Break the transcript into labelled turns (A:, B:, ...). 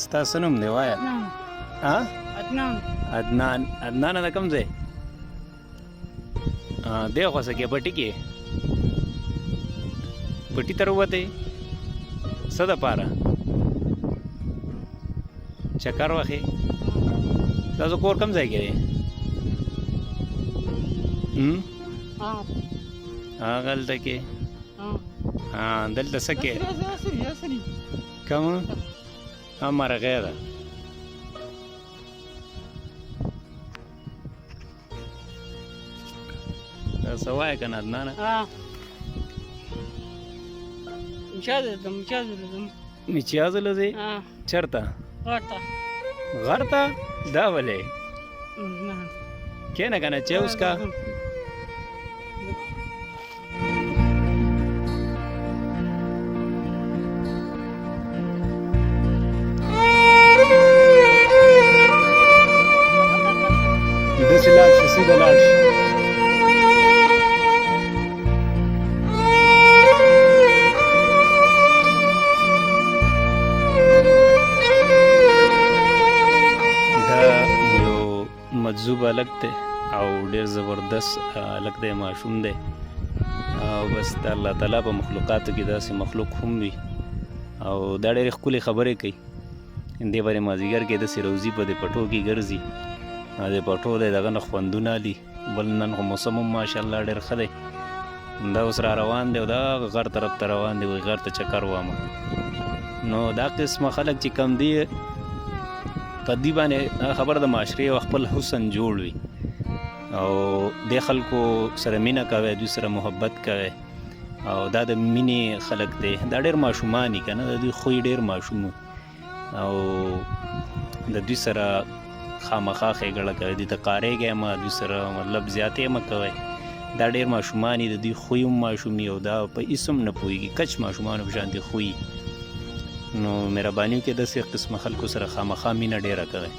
A: ستا څه نوم دی وایه؟
B: عدنان.
A: عدنان د کوم ځای؟ دی خو څه کې پټي کې پټي ته راووتی څه دپاره چکر وخې ستاسو کور کوم ځای کې دی؟ هغلته کې دلته څه کې کومه مرغۍ ده څه وایه که نه عدنانه؟ مچیازو له ځې؟ چېرته؟ غر ته؟ دا ولې؟ کښېنه که نه چای وڅښه. داسې لاړ شي سیده لاړ شي. مجذوب هلک دی او ډېر زبردست هلک دی، ماشوم دی او بس د الله تعالی په مخلوقاتو کې داسې مخلوق هم وي او دا ډېرې ښکلې خبرې کوي. دې باندې مازدیګر کې داسې روزي په دې پټو کې ګرځي، دې پټو دی دغه نه خوندونه علي. بل نن خو موسم هم ماشاءالله ډېر ښه دی. دا اوس را روان دی او دا غر طرف ته روان دی، وایي غر ته چکر وامه. نو دا قسمه خلک چې کم دی په دې باندې خبر د معاشرې او خپل حسن جوړ وي او دې خلکو سره مینه کوي، دوی سره محبت کوي او دا د مینې خلک دی. دا ډېر ماشومان دي که نه، د دوی خوی ډېر ماشوم او د دوی سره خامخا ښېګړه کوي. دوی ته کارېږئ مه، دوی سره مطلب زیاتې مه کوئ. دا ډېر ماشومان دي، د دوی خوی هم ماشومي او دا په هېڅ هم نه پوهېږي، کچ ماشومانو په شانتې خوی. نو مهرباني وکړئ داسې قسمه خلکو سره خامخا مینه ډېره کوئ.